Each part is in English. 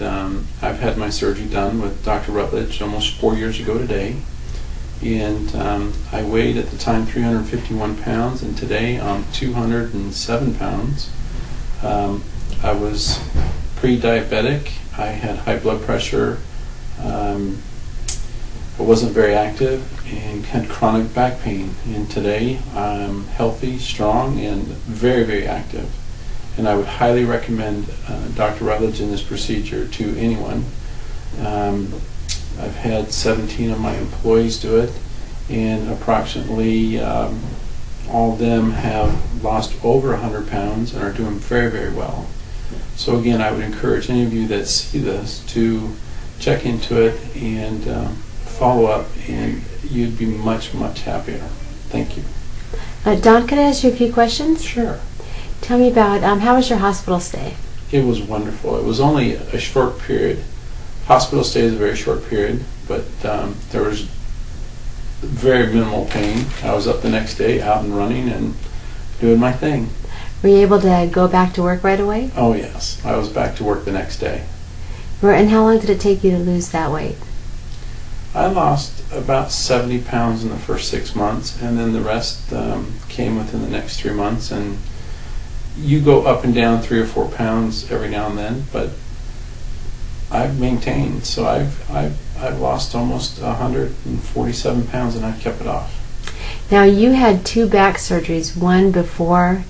and I've had my surgery done with Dr. Rutledge almost 4 years ago today. And I weighed at the time 351 pounds, and today I'm 207 pounds. I was pre-diabetic. I had high blood pressure. I wasn't very active and had chronic back pain. And today I'm healthy, strong, and very, very active. And I would highly recommend Dr. Rutledge in this procedure to anyone. I've had 17 of my employees do it, and approximately all of them have lost over 100 pounds and are doing very, very well. So again, I would encourage any of you that see this to check into it and follow up, and you'd be much, much happier. Thank you. Don, can I ask you a few questions? Sure. Tell me about, how was your hospital stay? It was wonderful. It was only a short period. Hospital stay is a very short period, but there was very minimal pain. I was up the next day, out and running and doing my thing. Were you able to go back to work right away? Oh yes, I was back to work the next day. And how long did it take you to lose that weight? I lost about 70 pounds in the first 6 months, and then the rest came within the next 3 months. And you go up and down 3 or 4 pounds every now and then, but I've maintained. So I've lost almost 147 pounds, and I've kept it off. Now you had 2 back surgeries, one before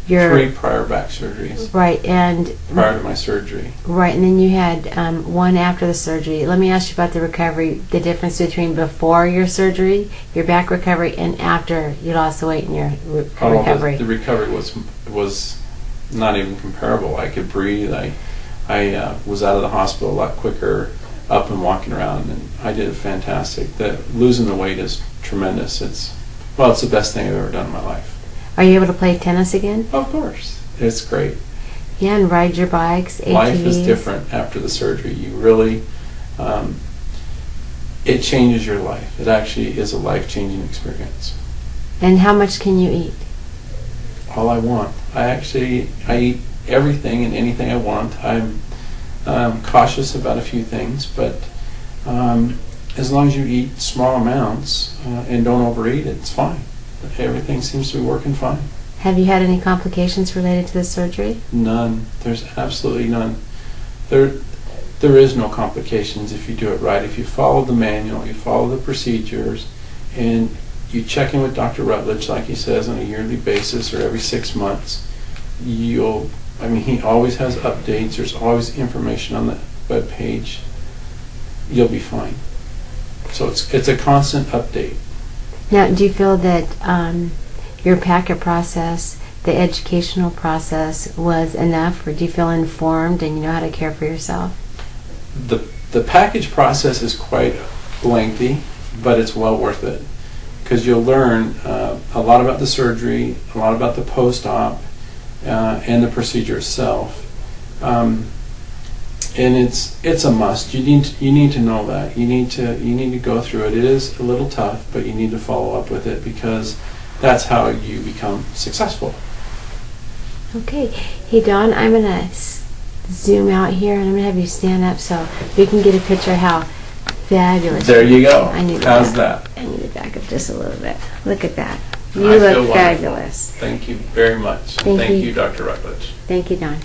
your 3 prior back surgeries. Right, and prior to my surgery. Right, and then you had one after the surgery. Let me ask you about the recovery, the difference between before your surgery, your back recovery, and after you lost the weight in your recovery. The recovery was not even comparable. I could breathe. I was out of the hospital a lot quicker, up and walking around, and I did fantastic. Losing the weight is tremendous. It's the best thing I've ever done in my life. Are you able to play tennis again? Of course. It's great. Yeah, and ride your bikes, ATVs. Life is different after the surgery. You really, it changes your life. It actually is a life-changing experience. And how much can you eat? All I want. I eat everything and anything I want. I'm cautious about a few things, but as long as you eat small amounts and don't overeat, it's fine. Everything seems to be working fine. Have you had any complications related to the surgery? None. There's absolutely none. There is no complications if you do it right. If you follow the manual, you follow the procedures, and you check in with Dr. Rutledge, like he says, on a yearly basis or every 6 months. He always has updates. There's always information on the web page. You'll be fine. So it's a constant update. Now, do you feel that your packet process, the educational process, was enough, or do you feel informed and you know how to care for yourself? The package process is quite lengthy, but it's well worth it, because you'll learn a lot about the surgery, a lot about the post-op, and the procedure itself. And it's a must. You need to know that. You need to go through it. It is a little tough, but you need to follow up with it, because that's how you become successful. Okay. Hey Don, I'm gonna zoom out here, and I'm gonna have you stand up so we can get a picture of how fabulous. There you go. How's that? I need to back up just a little bit. Look at that. You look fabulous. Thank you very much. Thank you, Dr. Rutledge. Thank you, Don.